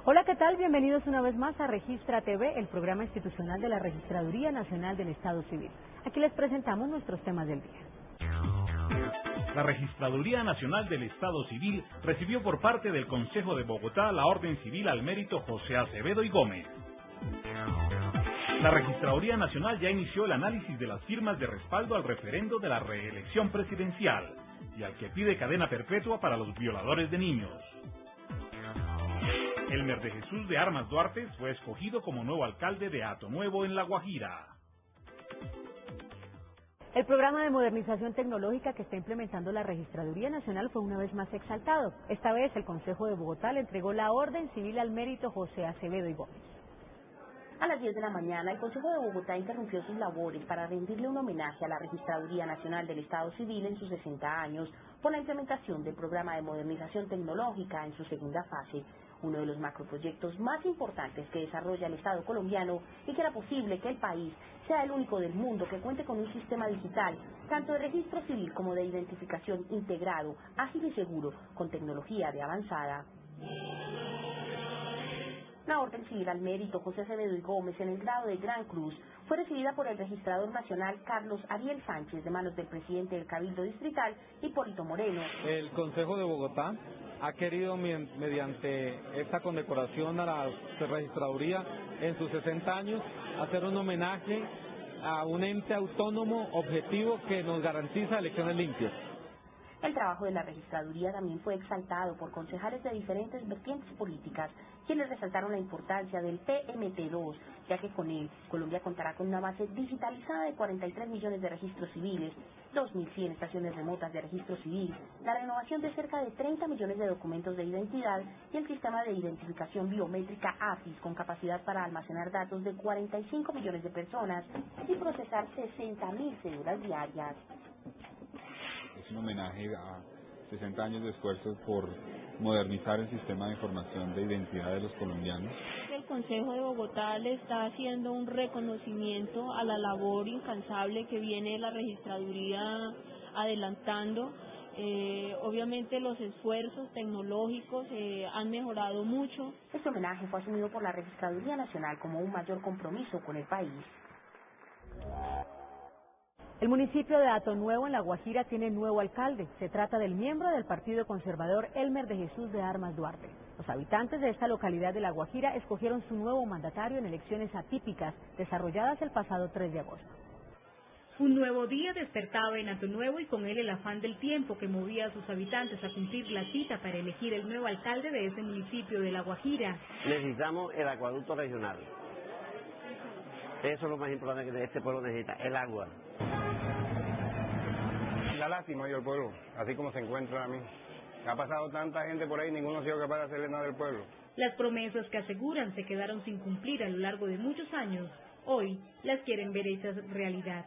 Hola, ¿qué tal? Bienvenidos una vez más a Registra TV, el programa institucional de la Registraduría Nacional del Estado Civil. Aquí les presentamos nuestros temas del día. La Registraduría Nacional del Estado Civil recibió por parte del Consejo de Bogotá la Orden Civil al Mérito José Acevedo y Gómez. La Registraduría Nacional ya inició el análisis de las firmas de respaldo al referendo de la reelección presidencial y al que pide cadena perpetua para los violadores de niños. Elmer de Jesús de Armas Duarte fue escogido como nuevo alcalde de Hato Nuevo en La Guajira. El programa de modernización tecnológica que está implementando la Registraduría Nacional fue una vez más exaltado. Esta vez el Consejo de Bogotá le entregó la Orden Civil al Mérito José Acevedo y Gómez. A las 10 de la mañana, el Consejo de Bogotá interrumpió sus labores para rendirle un homenaje a la Registraduría Nacional del Estado Civil en sus 60 años por la implementación del programa de modernización tecnológica en su segunda fase, uno de los macroproyectos más importantes que desarrolla el Estado colombiano y que hará posible que el país sea el único del mundo que cuente con un sistema digital, tanto de registro civil como de identificación integrado, ágil y seguro, con tecnología de avanzada. La Orden Civil al Mérito José Acevedo y Gómez en el grado de Gran Cruz fue recibida por el registrador nacional Carlos Ariel Sánchez de manos del presidente del Cabildo Distrital, Hipólito Moreno. El Consejo de Bogotá ha querido, mediante esta condecoración a la registraduría en sus 60 años, hacer un homenaje a un ente autónomo objetivo que nos garantiza elecciones limpias. El trabajo de la registraduría también fue exaltado por concejales de diferentes vertientes políticas, quienes resaltaron la importancia del PMT2, ya que con él Colombia contará con una base digitalizada de 43 millones de registros civiles, 2.100 estaciones remotas de registro civil, la renovación de cerca de 30 millones de documentos de identidad y el sistema de identificación biométrica AFIS con capacidad para almacenar datos de 45 millones de personas y procesar 60.000 cédulas diarias. Es un homenaje a 60 años de esfuerzos por modernizar el sistema de información de identidad de los colombianos. El Consejo de Bogotá le está haciendo un reconocimiento a la labor incansable que viene la registraduría adelantando. Obviamente los esfuerzos tecnológicos han mejorado mucho. Este homenaje fue asumido por la Registraduría Nacional como un mayor compromiso con el país. El municipio de Hato Nuevo en La Guajira tiene nuevo alcalde. Se trata del miembro del Partido Conservador Elmer de Jesús de Armas Duarte. Los habitantes de esta localidad de La Guajira escogieron su nuevo mandatario en elecciones atípicas desarrolladas el pasado 3 de agosto. Un nuevo día despertaba en Hato Nuevo y con él el afán del tiempo que movía a sus habitantes a cumplir la cita para elegir el nuevo alcalde de ese municipio de La Guajira. Necesitamos el acueducto regional. Eso es lo más importante que este pueblo necesita, el agua. La lástima yo al pueblo, así como se encuentra a mí. Ha pasado tanta gente por ahí, ninguno ha sido capaz de hacerle nada al pueblo. Las promesas que aseguran se quedaron sin cumplir a lo largo de muchos años, hoy las quieren ver hechas realidad.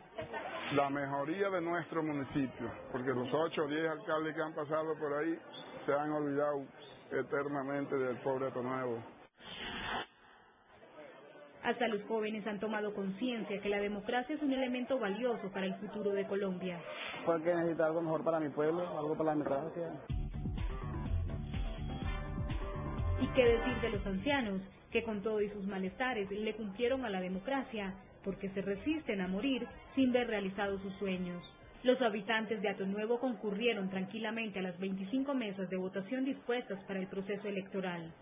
La mejoría de nuestro municipio, porque los 8 o 10 alcaldes que han pasado por ahí se han olvidado eternamente del pobre Hato Nuevo. Hasta los jóvenes han tomado conciencia que la democracia es un elemento valioso para el futuro de Colombia. Porque necesito algo mejor para mi pueblo, algo para la democracia. ¿Y qué decir de los ancianos, que con todo y sus malestares le cumplieron a la democracia, porque se resisten a morir sin ver realizados sus sueños? Los habitantes de Hato Nuevo concurrieron tranquilamente a las 25 mesas de votación dispuestas para el proceso electoral.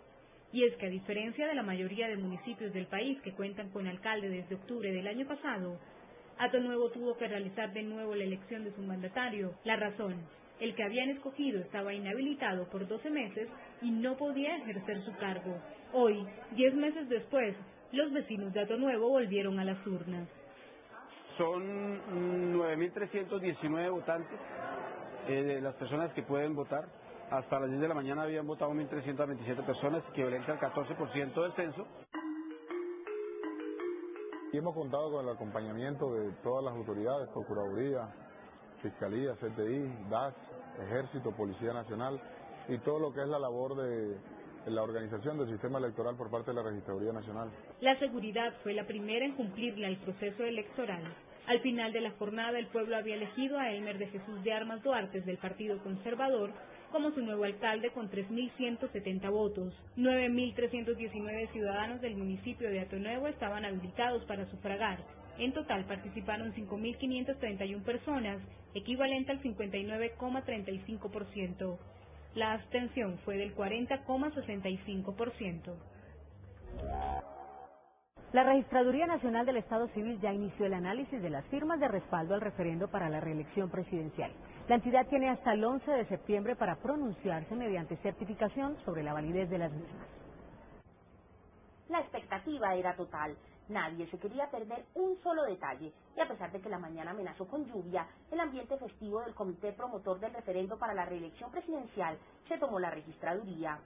Y es que a diferencia de la mayoría de municipios del país que cuentan con alcalde desde octubre del año pasado, Hato Nuevo tuvo que realizar de nuevo la elección de su mandatario. La razón, el que habían escogido estaba inhabilitado por 12 meses y no podía ejercer su cargo. Hoy, 10 meses después, los vecinos de Hato Nuevo volvieron a las urnas. Son 9.319 votantes, las personas que pueden votar. Hasta las 10 de la mañana habían votado 1.327 personas, equivalente al 14% del censo. Y hemos contado con el acompañamiento de todas las autoridades, Procuraduría, Fiscalía, CTI, DAS, Ejército, Policía Nacional y todo lo que es la labor de la organización del sistema electoral por parte de la Registraduría Nacional. La seguridad fue la primera en cumplirle al proceso electoral. Al final de la jornada, el pueblo había elegido a Elmer de Jesús de Armas Duarte del Partido Conservador como su nuevo alcalde con 3.170 votos. 9.319 ciudadanos del municipio de Atonuevo estaban habilitados para sufragar. En total participaron 5.531 personas, equivalente al 59,35%. La abstención fue del 40,65%. La Registraduría Nacional del Estado Civil ya inició el análisis de las firmas de respaldo al referendo para la reelección presidencial. La entidad tiene hasta el 11 de septiembre para pronunciarse mediante certificación sobre la validez de las mismas. La expectativa era total. Nadie se quería perder un solo detalle, y a pesar de que la mañana amenazó con lluvia, el ambiente festivo del comité promotor del referendo para la reelección presidencial se tomó la registraduría.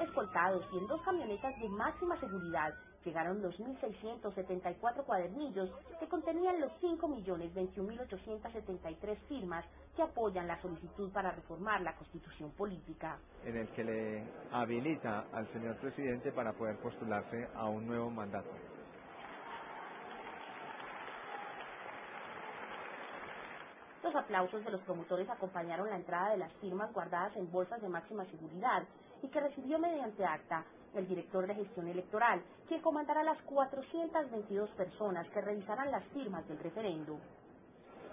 Escoltados y en 2 camionetas de máxima seguridad, llegaron 2.674 cuadernillos que contenían los 5.021.873 firmas que apoyan la solicitud para reformar la Constitución política. En el que le habilita al señor presidente para poder postularse a un nuevo mandato. Los aplausos de los promotores acompañaron la entrada de las firmas guardadas en bolsas de máxima seguridad y que recibió mediante acta el director de gestión electoral, quien comandará las 422 personas que revisarán las firmas del referendo.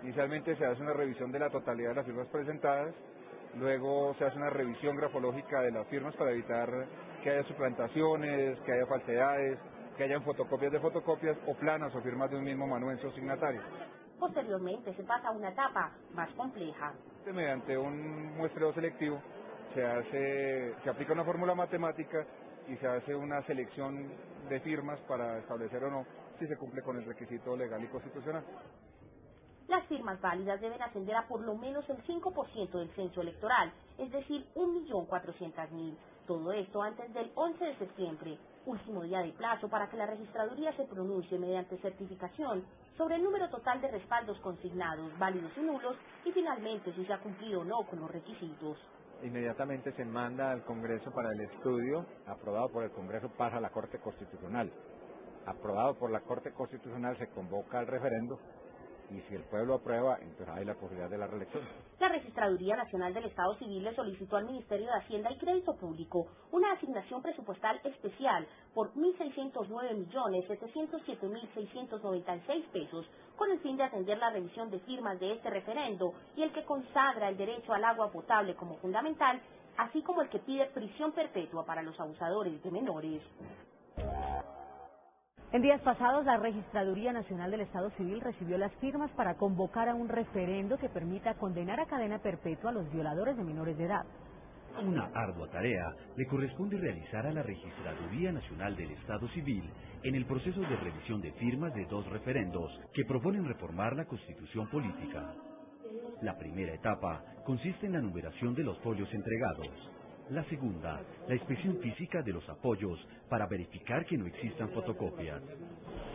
Inicialmente se hace una revisión de la totalidad de las firmas presentadas, luego se hace una revisión grafológica de las firmas para evitar que haya suplantaciones, que haya falsedades, que hayan fotocopias de fotocopias o planas o firmas de un mismo manuense signatario. Posteriormente se pasa a una etapa más compleja. Mediante un muestreo selectivo se aplica una fórmula matemática y se hace una selección de firmas para establecer o no si se cumple con el requisito legal y constitucional. Las firmas válidas deben ascender a por lo menos el 5% del censo electoral, es decir, 1.400.000. Todo esto antes del 11 de septiembre, último día de plazo para que la registraduría se pronuncie mediante certificación sobre el número total de respaldos consignados, válidos y nulos, y finalmente si se ha cumplido o no con los requisitos. Inmediatamente se manda al Congreso para el estudio, aprobado por el Congreso pasa a la Corte Constitucional. Aprobado por la Corte Constitucional se convoca al referendo y si el pueblo aprueba, entonces hay la posibilidad de la reelección. La Registraduría Nacional del Estado Civil le solicitó al Ministerio de Hacienda y Crédito Público una asignación presupuestal especial por 1.609.707.696 pesos con el fin de atender la revisión de firmas de este referendo y el que consagra el derecho al agua potable como fundamental, así como el que pide prisión perpetua para los abusadores de menores. En días pasados, la Registraduría Nacional del Estado Civil recibió las firmas para convocar a un referendo que permita condenar a cadena perpetua a los violadores de menores de edad. Una ardua tarea le corresponde realizar a la Registraduría Nacional del Estado Civil en el proceso de revisión de firmas de 2 referendos que proponen reformar la Constitución política. La primera etapa consiste en la numeración de los folios entregados. La segunda, la inspección física de los apoyos para verificar que no existan fotocopias.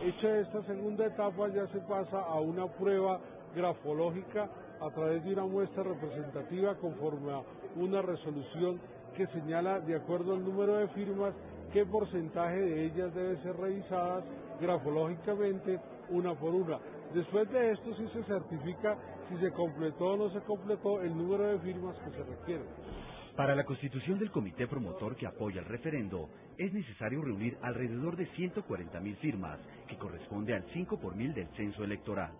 Hecha esta segunda etapa ya se pasa a una prueba grafológica a través de una muestra representativa conforme a una resolución que señala de acuerdo al número de firmas qué porcentaje de ellas debe ser revisadas grafológicamente una por una. Después de esto sí se certifica si se completó o no se completó el número de firmas que se requieren. Para la constitución del comité promotor que apoya el referendo, es necesario reunir alrededor de 140.000 firmas, que corresponde al 5 por 1000 del censo electoral.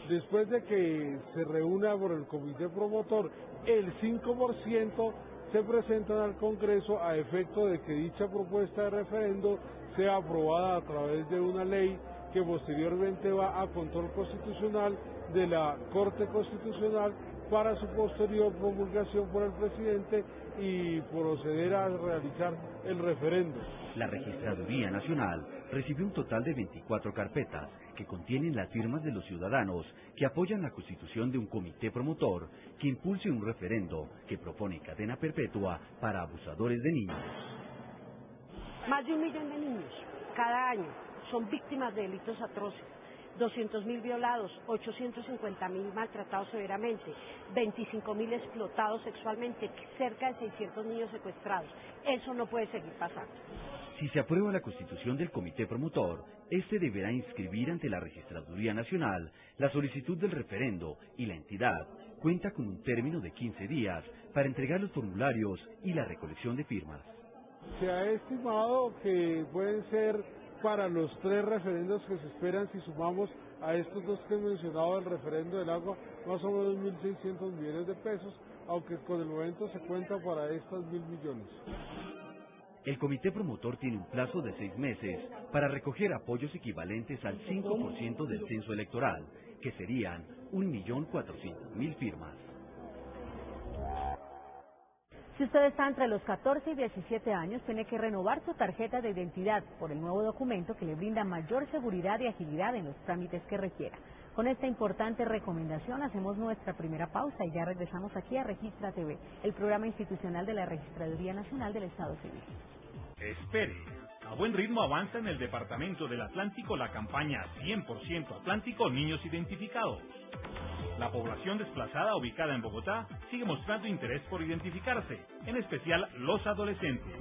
Después de que se reúna por el comité promotor, el 5% se presentan al Congreso a efecto de que dicha propuesta de referendo sea aprobada a través de una ley que posteriormente va a control constitucional de la Corte Constitucional para su posterior promulgación por el presidente y proceder a realizar el referendo. La Registraduría Nacional recibió un total de 24 carpetas que contienen las firmas de los ciudadanos que apoyan la constitución de un comité promotor que impulse un referendo que propone cadena perpetua para abusadores de niños. Más de 1 millón de niños cada año son víctimas de delitos atroces. 200.000 violados, 850.000 maltratados severamente, 25.000 explotados sexualmente, cerca de 600 niños secuestrados. Eso no puede seguir pasando. Si se aprueba la constitución del comité promotor, este deberá inscribir ante la Registraduría Nacional la solicitud del referendo y la entidad cuenta con un término de 15 días para entregar los formularios y la recolección de firmas. Se ha estimado que pueden ser para los 3 referendos que se esperan, si sumamos a estos 2 que he mencionado, el referendo del agua, más o menos 1.600 millones de pesos, aunque con el momento se cuenta para estos 1.000 millones. El comité promotor tiene un plazo de 6 meses para recoger apoyos equivalentes al 5% del censo electoral, que serían 1.400.000 firmas. Si usted está entre los 14 y 17 años, tiene que renovar su tarjeta de identidad por el nuevo documento que le brinda mayor seguridad y agilidad en los trámites que requiera. Con esta importante recomendación hacemos nuestra primera pausa y ya regresamos aquí a Registra TV, el programa institucional de la Registraduría Nacional del Estado Civil. Espere. A buen ritmo avanza en el Departamento del Atlántico la campaña 100% Atlántico Niños Identificados. La población desplazada ubicada en Bogotá sigue mostrando interés por identificarse, en especial los adolescentes.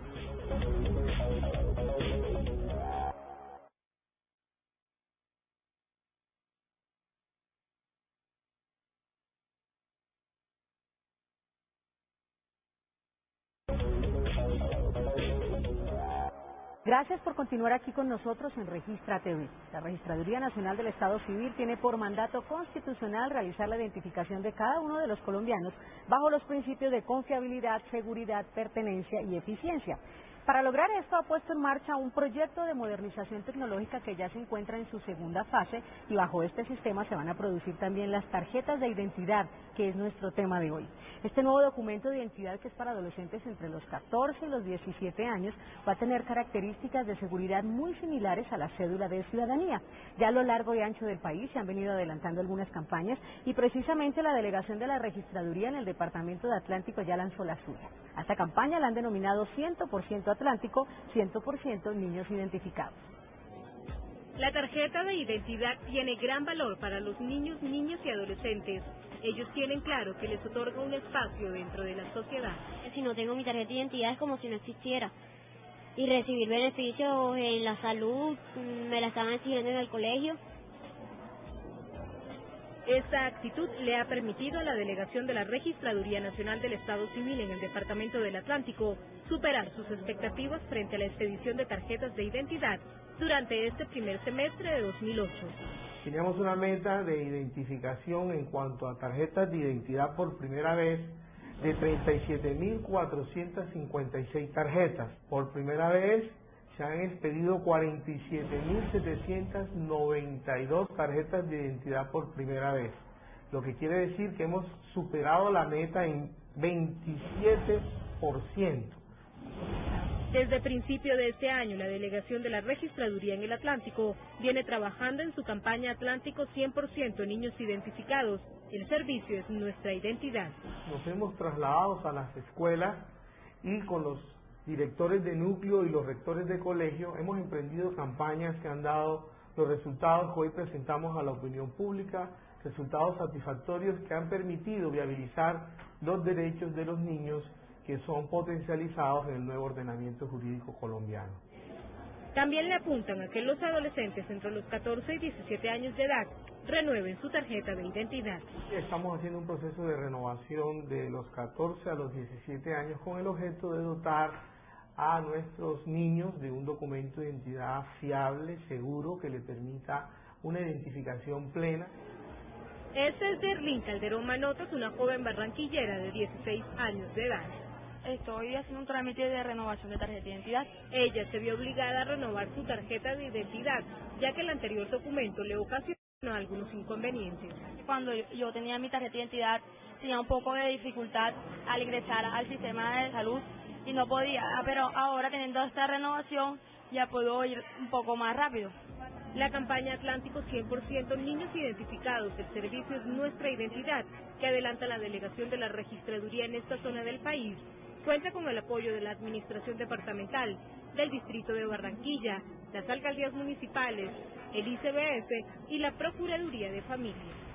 Gracias por continuar aquí con nosotros en Registra TV. La Registraduría Nacional del Estado Civil tiene por mandato constitucional realizar la identificación de cada uno de los colombianos bajo los principios de confiabilidad, seguridad, pertenencia y eficiencia. Para lograr esto ha puesto en marcha un proyecto de modernización tecnológica que ya se encuentra en su segunda fase y bajo este sistema se van a producir también las tarjetas de identidad, que es nuestro tema de hoy. Este nuevo documento de identidad, que es para adolescentes entre los 14 y los 17 años, va a tener características de seguridad muy similares a la cédula de ciudadanía. Ya a lo largo y ancho del país se han venido adelantando algunas campañas y precisamente la delegación de la Registraduría en el Departamento de Atlántico ya lanzó la suya. A esta campaña la han denominado 100% Atlántico, 100% niños identificados. La tarjeta de identidad tiene gran valor para los niños y adolescentes. Ellos tienen claro que les otorga un espacio dentro de la sociedad. Si no tengo mi tarjeta de identidad es como si no existiera. Y recibir beneficios en la salud, me la estaban exigiendo en el colegio. Esta actitud le ha permitido a la delegación de la Registraduría Nacional del Estado Civil en el Departamento del Atlántico superar sus expectativas frente a la expedición de tarjetas de identidad durante este primer semestre de 2008. Teníamos una meta de identificación en cuanto a tarjetas de identidad por primera vez de 37.456 tarjetas. Por primera vez se han expedido 47.792 tarjetas de identidad por primera vez, lo que quiere decir que hemos superado la meta en 27%. Desde principio de este año, la delegación de la Registraduría en el Atlántico viene trabajando en su campaña Atlántico 100% Niños Identificados. El servicio es nuestra identidad. Nos hemos trasladado a las escuelas y con los directores de núcleo y los rectores de colegio hemos emprendido campañas que han dado los resultados que hoy presentamos a la opinión pública, resultados satisfactorios que han permitido viabilizar los derechos de los niños que son potencializados en el nuevo ordenamiento jurídico colombiano. También le apuntan a que los adolescentes entre los 14 y 17 años de edad renueven su tarjeta de identidad. Estamos haciendo un proceso de renovación de los 14 a los 17 años con el objeto de dotar a nuestros niños de un documento de identidad fiable, seguro, que le permita una identificación plena. Esta es Derlín Calderón Manotas, una joven barranquillera de 16 años de edad. Estoy haciendo un trámite de renovación de tarjeta de identidad. Ella se vio obligada a renovar su tarjeta de identidad, ya que el anterior documento le ocasionó algunos inconvenientes. Cuando yo tenía mi tarjeta de identidad, tenía un poco de dificultad al ingresar al sistema de salud y no podía, pero ahora teniendo esta renovación ya puedo ir un poco más rápido. La campaña Atlántico 100% Niños Identificados, el servicio es nuestra identidad, que adelanta la delegación de la Registraduría en esta zona del país, cuenta con el apoyo de la Administración Departamental, del Distrito de Barranquilla, las alcaldías municipales, el ICBF y la Procuraduría de Familia.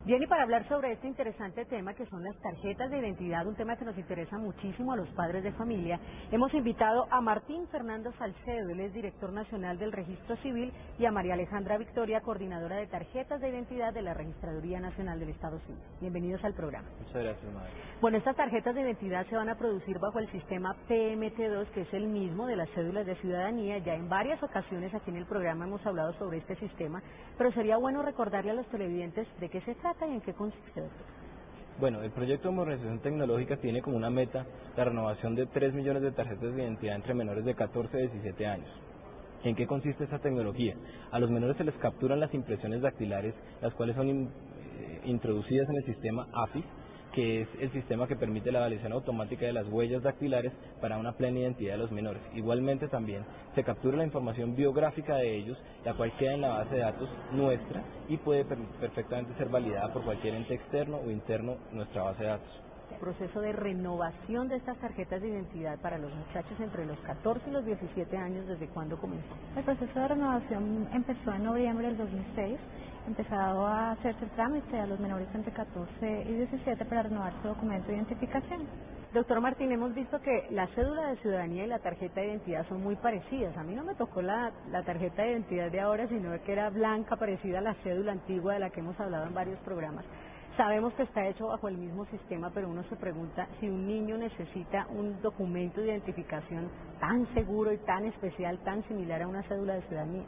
Bien, y para hablar sobre este interesante tema que son las tarjetas de identidad, un tema que nos interesa muchísimo a los padres de familia, hemos invitado a Martín Fernando Salcedo, él es director nacional del Registro Civil, y a María Alejandra Victoria, coordinadora de tarjetas de identidad de la Registraduría Nacional del Estado Civil. Bienvenidos al programa. Muchas gracias, madre. Bueno, estas tarjetas de identidad se van a producir bajo el sistema PMT2, que es el mismo de las cédulas de ciudadanía. Ya en varias ocasiones aquí en el programa hemos hablado sobre este sistema, pero sería bueno recordarle a los televidentes de qué se trata y en qué consiste, doctor. Bueno, el proyecto de modernización tecnológica tiene como una meta la renovación de 3 millones de tarjetas de identidad entre menores de 14 y 17 años. ¿En qué consiste esta tecnología? A los menores se les capturan las impresiones dactilares, las cuales son introducidas en el sistema AFIS, que es el sistema que permite la validación automática de las huellas dactilares para una plena identidad de los menores. Igualmente también se captura la información biográfica de ellos, la cual queda en la base de datos nuestra y puede perfectamente ser validada por cualquier ente externo o interno en nuestra base de datos. El proceso de renovación de estas tarjetas de identidad para los muchachos entre los 14 y los 17 años, ¿desde cuándo comenzó? El proceso de renovación empezó en noviembre del 2006, empezado a hacerse el trámite a los menores entre 14 y 17 para renovar su documento de identificación. Doctor Martín, hemos visto que la cédula de ciudadanía y la tarjeta de identidad son muy parecidas. A mí no me tocó la tarjeta de identidad de ahora, sino que era blanca, parecida a la cédula antigua de la que hemos hablado en varios programas. Sabemos que está hecho bajo el mismo sistema, pero uno se pregunta si un niño necesita un documento de identificación tan seguro y tan especial, tan similar a una cédula de ciudadanía.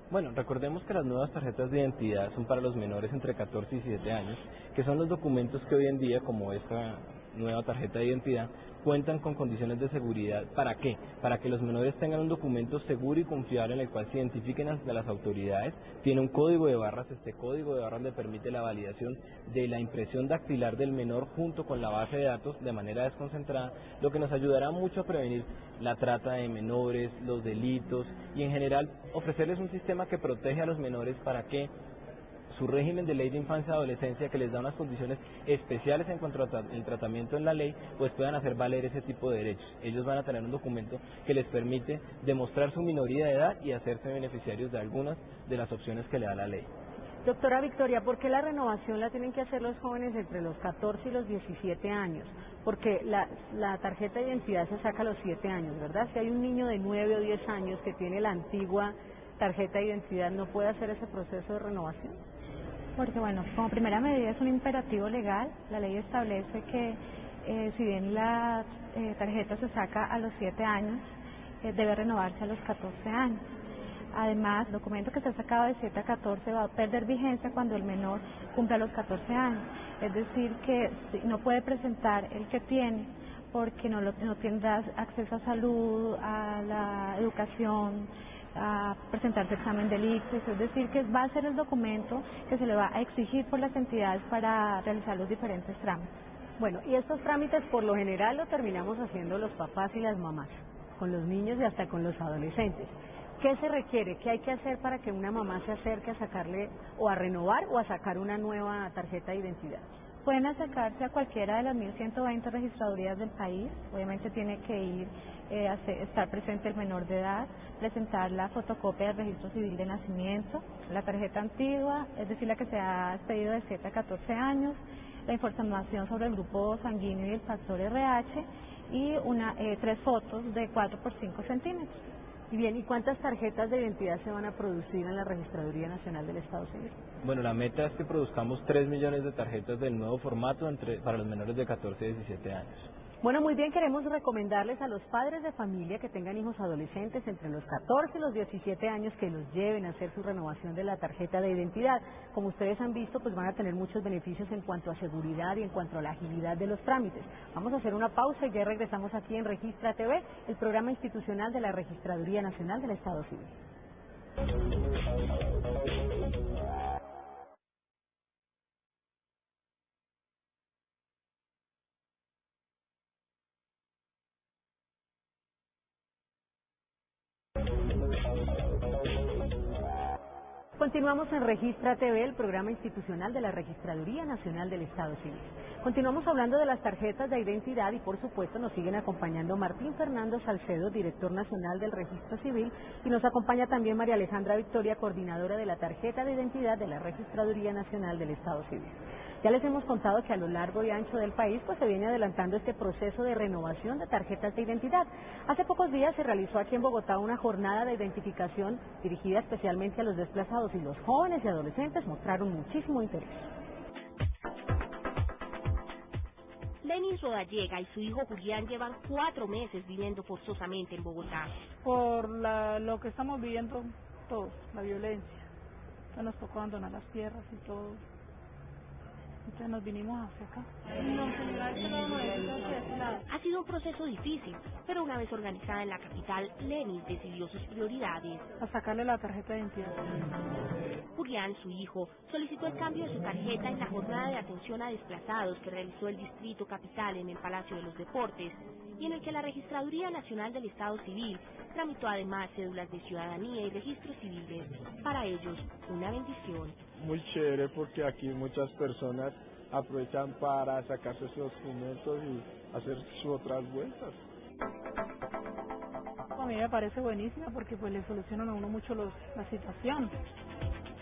Bueno, recordemos que las nuevas tarjetas de identidad son para los menores entre 14 y 17 años, que son los documentos que hoy en día, como esta nueva tarjeta de identidad, cuentan con condiciones de seguridad. ¿Para qué? Para que los menores tengan un documento seguro y confiable en el cual se identifiquen ante las autoridades. Tiene un código de barras, este código de barras le permite la validación de la impresión dactilar del menor junto con la base de datos de manera desconcentrada, lo que nos ayudará mucho a prevenir la trata de menores, los delitos y en general ofrecerles un sistema que protege a los menores para que su régimen de ley de infancia y adolescencia, que les da unas condiciones especiales en cuanto al tratamiento en la ley, pues puedan hacer valer ese tipo de derechos. Ellos van a tener un documento que les permite demostrar su minoría de edad y hacerse beneficiarios de algunas de las opciones que le da la ley. Doctora Victoria, ¿por qué la renovación la tienen que hacer los jóvenes entre los 14 y los 17 años? Porque la tarjeta de identidad se saca a los 7 años, ¿verdad? Si hay un niño de 9 o 10 años que tiene la antigua tarjeta de identidad, ¿no puede hacer ese proceso de renovación? Porque bueno, como primera medida es un imperativo legal. La ley establece que si bien la tarjeta se saca a los 7 años, debe renovarse a los 14 años. Además, el documento que se ha sacado de 7 a 14 va a perder vigencia cuando el menor cumpla los 14 años. Es decir, que no puede presentar el que tiene porque no tendrá acceso a salud, a la educación, a presentarse examen de ICFES, es decir, que va a ser el documento que se le va a exigir por las entidades para realizar los diferentes trámites. Bueno, y estos trámites por lo general lo terminamos haciendo los papás y las mamás, con los niños y hasta con los adolescentes. ¿Qué se requiere? ¿Qué hay que hacer para que una mamá se acerque a sacarle o a renovar o a sacar una nueva tarjeta de identidad? Pueden acercarse a cualquiera de las 1.120 registradurías del país. Obviamente tiene que ir, estar presente el menor de edad, presentar la fotocopia del registro civil de nacimiento, la tarjeta antigua, es decir, la que se ha expedido de 7 a 14 años, la información sobre el grupo sanguíneo y el factor RH y 3 fotos de 4 por 5 centímetros. Y bien, ¿y cuántas tarjetas de identidad se van a producir en la Registraduría Nacional del Estado Civil? Bueno, la meta es que produzcamos 3 millones de tarjetas del nuevo formato para los menores de 14 y 17 años. Bueno, muy bien, queremos recomendarles a los padres de familia que tengan hijos adolescentes entre los 14 y los 17 años que los lleven a hacer su renovación de la tarjeta de identidad. Como ustedes han visto, pues van a tener muchos beneficios en cuanto a seguridad y en cuanto a la agilidad de los trámites. Vamos a hacer una pausa y ya regresamos aquí en Registra TV, el programa institucional de la Registraduría Nacional del Estado Civil. Continuamos en Registra TV, el programa institucional de la Registraduría Nacional del Estado Civil. Continuamos hablando de las tarjetas de identidad y por supuesto nos siguen acompañando Martín Fernando Salcedo, director nacional del Registro Civil, y nos acompaña también María Alejandra Victoria, coordinadora de la tarjeta de identidad de la Registraduría Nacional del Estado Civil. Ya les hemos contado que a lo largo y ancho del país pues se viene adelantando este proceso de renovación de tarjetas de identidad. Hace pocos días se realizó aquí en Bogotá una jornada de identificación dirigida especialmente a los desplazados y los jóvenes y adolescentes mostraron muchísimo interés. Lenin Rodallega y su hijo Julián llevan 4 meses viviendo forzosamente en Bogotá. Por lo que estamos viviendo todos, la violencia. Entonces nos tocó abandonar las tierras y todo. Entonces nos vinimos hacia acá. Ha sido un proceso difícil, pero una vez organizada en la capital, Lenin decidió sus prioridades. A sacarle la tarjeta de identidad. Julián, su hijo, solicitó el cambio de su tarjeta en la jornada de atención a desplazados que realizó el Distrito Capital en el Palacio de los Deportes y en el que la Registraduría Nacional del Estado Civil tramitó además cédulas de ciudadanía y registros civiles. Para ellos, una bendición. Muy chévere porque aquí muchas personas aprovechan para sacarse sus documentos y hacer sus otras vueltas. A mí me parece buenísima porque pues le solucionan a uno mucho la situación.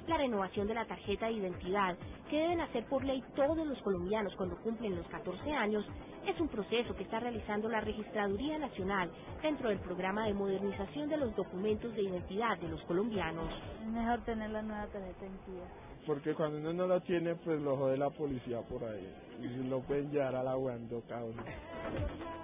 La renovación de la tarjeta de identidad, que deben hacer por ley todos los colombianos cuando cumplen los 14 años, es un proceso que está realizando la Registraduría Nacional dentro del programa de modernización de los documentos de identidad de los colombianos. Es mejor tener la nueva tarjeta de identidad. Porque cuando uno no la tiene, pues lo jode la policía por ahí y lo pueden llevar a la guandoca.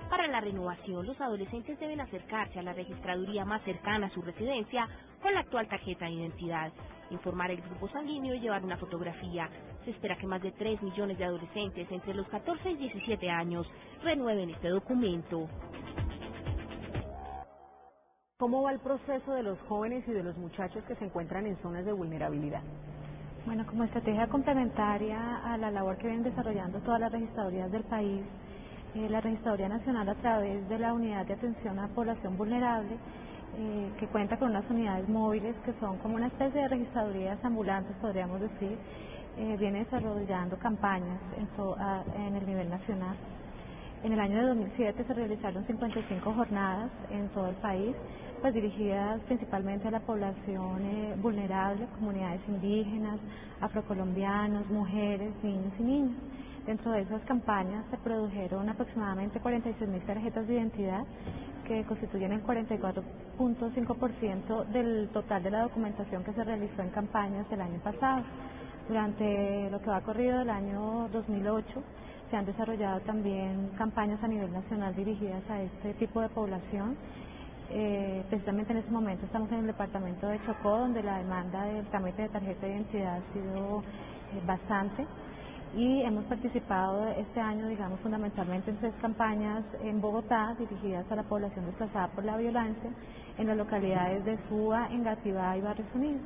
Para la renovación, los adolescentes deben acercarse a la registraduría más cercana a su residencia con la actual tarjeta de identidad, informar el grupo sanguíneo y llevar una fotografía. Se espera que más de 3 millones de adolescentes entre los 14 y 17 años renueven este documento. ¿Cómo va el proceso de los jóvenes y de los muchachos que se encuentran en zonas de vulnerabilidad? Bueno, como estrategia complementaria a la labor que vienen desarrollando todas las registradurías del país, la Registraduría Nacional a través de la Unidad de Atención a Población Vulnerable, que cuenta con unas unidades móviles que son como una especie de registradurías ambulantes, podríamos decir, viene desarrollando campañas en el nivel nacional. En el año de 2007 se realizaron 55 jornadas en todo el país, pues dirigidas principalmente a la población vulnerable, comunidades indígenas, afrocolombianos, mujeres, niños y niñas. Dentro de esas campañas se produjeron aproximadamente 46.000 tarjetas de identidad que constituyen el 44.5% del total de la documentación que se realizó en campañas del año pasado. Durante lo que va corrido del año 2008 se han desarrollado también campañas a nivel nacional dirigidas a este tipo de población. Precisamente en este momento estamos en el departamento de Chocó, donde la demanda del trámite de tarjeta de identidad ha sido bastante. Y hemos participado este año, digamos, fundamentalmente en 3 campañas en Bogotá dirigidas a la población desplazada por la violencia en las localidades de Suba, Engativá y Barrios Unidos.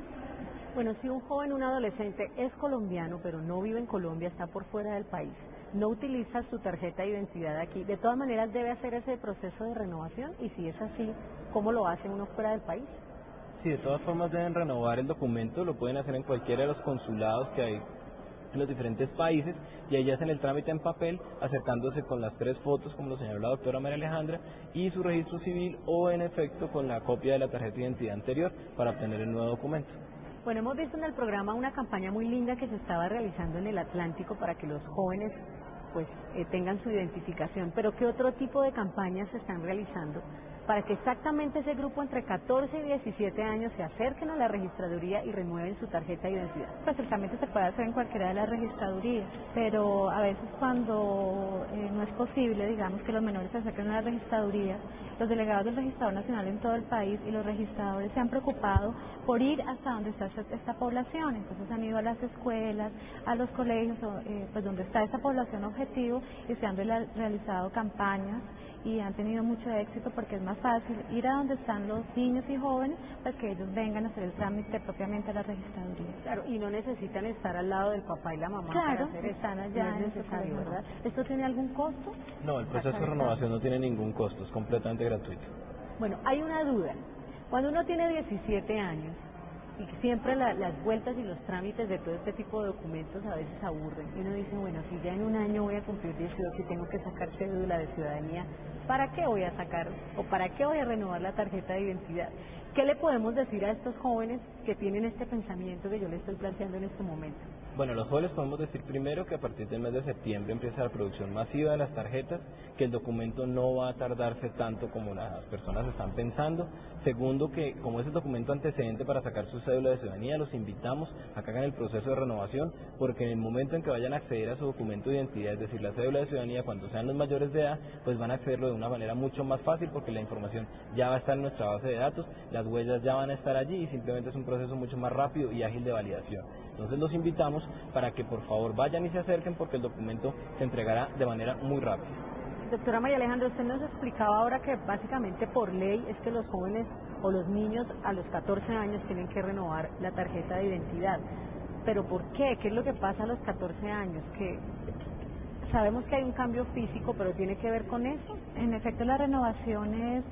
Bueno, si un joven, un adolescente es colombiano, pero no vive en Colombia, está por fuera del país, no utiliza su tarjeta de identidad aquí, de todas maneras debe hacer ese proceso de renovación, y si es así, ¿cómo lo hace uno fuera del país? Sí, de todas formas deben renovar el documento, lo pueden hacer en cualquiera de los consulados que hay en los diferentes países y allá hacen el trámite en papel acercándose con las 3 fotos como lo señaló la doctora María Alejandra y su registro civil o en efecto con la copia de la tarjeta de identidad anterior para obtener el nuevo documento. Bueno, hemos visto en el programa una campaña muy linda que se estaba realizando en el Atlántico para que los jóvenes pues tengan su identificación, pero ¿qué otro tipo de campañas se están realizando para que exactamente ese grupo entre 14 y 17 años se acerquen a la registraduría y renueven su tarjeta de identidad? Pues el trámite se puede hacer en cualquiera de las registradurías, pero a veces cuando no es posible, digamos, que los menores se acerquen a la registraduría, los delegados del Registrador Nacional en todo el país y los registradores se han preocupado por ir hasta donde está esta población, entonces han ido a las escuelas, a los colegios, pues donde está esta población objetivo y se han realizado campañas y han tenido mucho éxito porque es más fácil ir a donde están los niños y jóvenes para que ellos vengan a hacer el trámite propiamente a la registraduría. Claro, y no necesitan estar al lado del papá y la mamá. Claro, para hacer están allá. No es necesario, ¿verdad? ¿Esto tiene algún costo? No, el proceso de renovación no tiene ningún costo, es completamente gratuito. Bueno, hay una duda. Cuando uno tiene 17 años y siempre las vueltas y los trámites de todo este tipo de documentos a veces aburren. Y uno dice, bueno, si ya en un año voy a cumplir 18 y tengo que sacar cédula de ciudadanía, ¿para qué voy a sacar o para qué voy a renovar la tarjeta de identidad? ¿Qué le podemos decir a estos jóvenes que tienen este pensamiento que yo le estoy planteando en este momento? Bueno, los jóvenes podemos decir primero que a partir del mes de septiembre empieza la producción masiva de las tarjetas, que el documento no va a tardarse tanto como las personas están pensando. Segundo, que como es el documento antecedente para sacar su cédula de ciudadanía, los invitamos a que hagan el proceso de renovación, porque en el momento en que vayan a acceder a su documento de identidad, es decir, la cédula de ciudadanía, cuando sean los mayores de edad, pues van a accederlo de una manera mucho más fácil, porque la información ya va a estar en nuestra base de datos, las huellas ya van a estar allí y simplemente es un proceso mucho más rápido y ágil de validación. Entonces los invitamos para que por favor vayan y se acerquen, porque el documento se entregará de manera muy rápida. Doctora María Alejandra, usted nos explicaba ahora que básicamente por ley es que los jóvenes o los niños a los 14 años tienen que renovar la tarjeta de identidad. ¿Pero por qué? ¿Qué es lo que pasa a los 14 años? Que sabemos que hay un cambio físico, pero ¿tiene que ver con eso? En efecto, la renovación es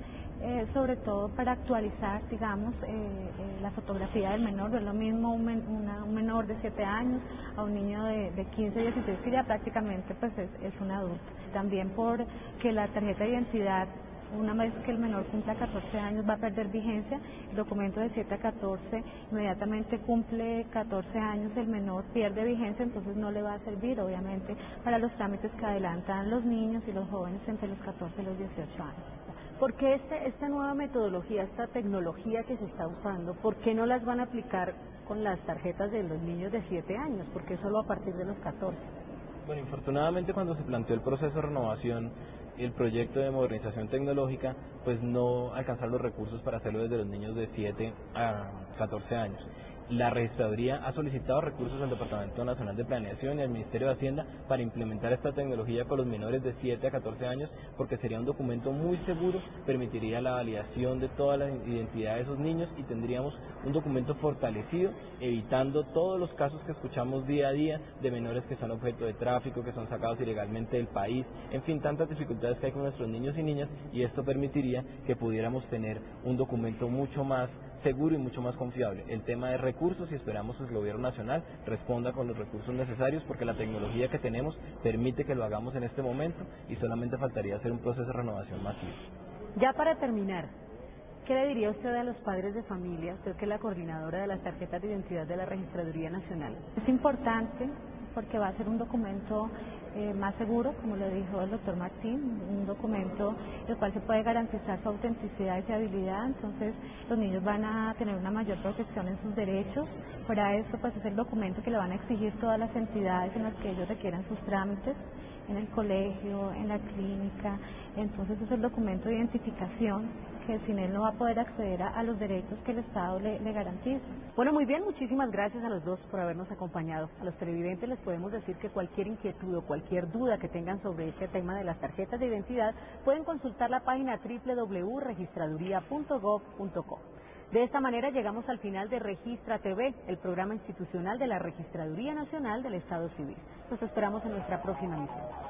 sobre todo para actualizar, digamos, la fotografía del menor. No es lo mismo un menor de 7 años a un niño de 15, 16, que ya prácticamente pues es un adulto. También porque la tarjeta de identidad, una vez que el menor cumpla 14 años, va a perder vigencia. El documento de 7 a 14, inmediatamente cumple 14 años, el menor pierde vigencia, entonces no le va a servir, obviamente, para los trámites que adelantan los niños y los jóvenes entre los 14 y los 18 años. ¿Por qué esta nueva metodología, esta tecnología que se está usando, por qué no las van a aplicar con las tarjetas de los niños de 7 años? ¿Por qué solo a partir de los 14? Bueno, infortunadamente cuando se planteó el proceso de renovación, el proyecto de modernización tecnológica, pues no alcanzaron los recursos para hacerlo desde los niños de 7 a 14 años. La Registraduría ha solicitado recursos al Departamento Nacional de Planeación y al Ministerio de Hacienda para implementar esta tecnología con los menores de 7 a 14 años, porque sería un documento muy seguro, permitiría la validación de toda la identidad de esos niños y tendríamos un documento fortalecido, evitando todos los casos que escuchamos día a día de menores que son objeto de tráfico, que son sacados ilegalmente del país, en fin, tantas dificultades que hay con nuestros niños y niñas, y esto permitiría que pudiéramos tener un documento mucho más seguro y mucho más confiable. El tema de recursos, y esperamos que el gobierno nacional responda con los recursos necesarios, porque la tecnología que tenemos permite que lo hagamos en este momento y solamente faltaría hacer un proceso de renovación masivo. Ya para terminar, ¿qué le diría usted a los padres de familia, usted que es la coordinadora de las tarjetas de identidad de la Registraduría Nacional? Es importante porque va a ser un documento más seguro, como lo dijo el doctor Martín, un documento el cual se puede garantizar su autenticidad y fiabilidad. Entonces los niños van a tener una mayor protección en sus derechos. Para eso pues es el documento que le van a exigir todas las entidades en las que ellos requieran sus trámites, en el colegio, en la clínica. Entonces es el documento de identificación que sin él no va a poder acceder a los derechos que el Estado le garantiza. Bueno, muy bien, muchísimas gracias a los dos por habernos acompañado. A los televidentes les podemos decir que cualquier inquietud o cualquier duda que tengan sobre este tema de las tarjetas de identidad pueden consultar la página www.registraduría.gov.co. De esta manera llegamos al final de Registra TV, el programa institucional de la Registraduría Nacional del Estado Civil. Los esperamos en nuestra próxima misión.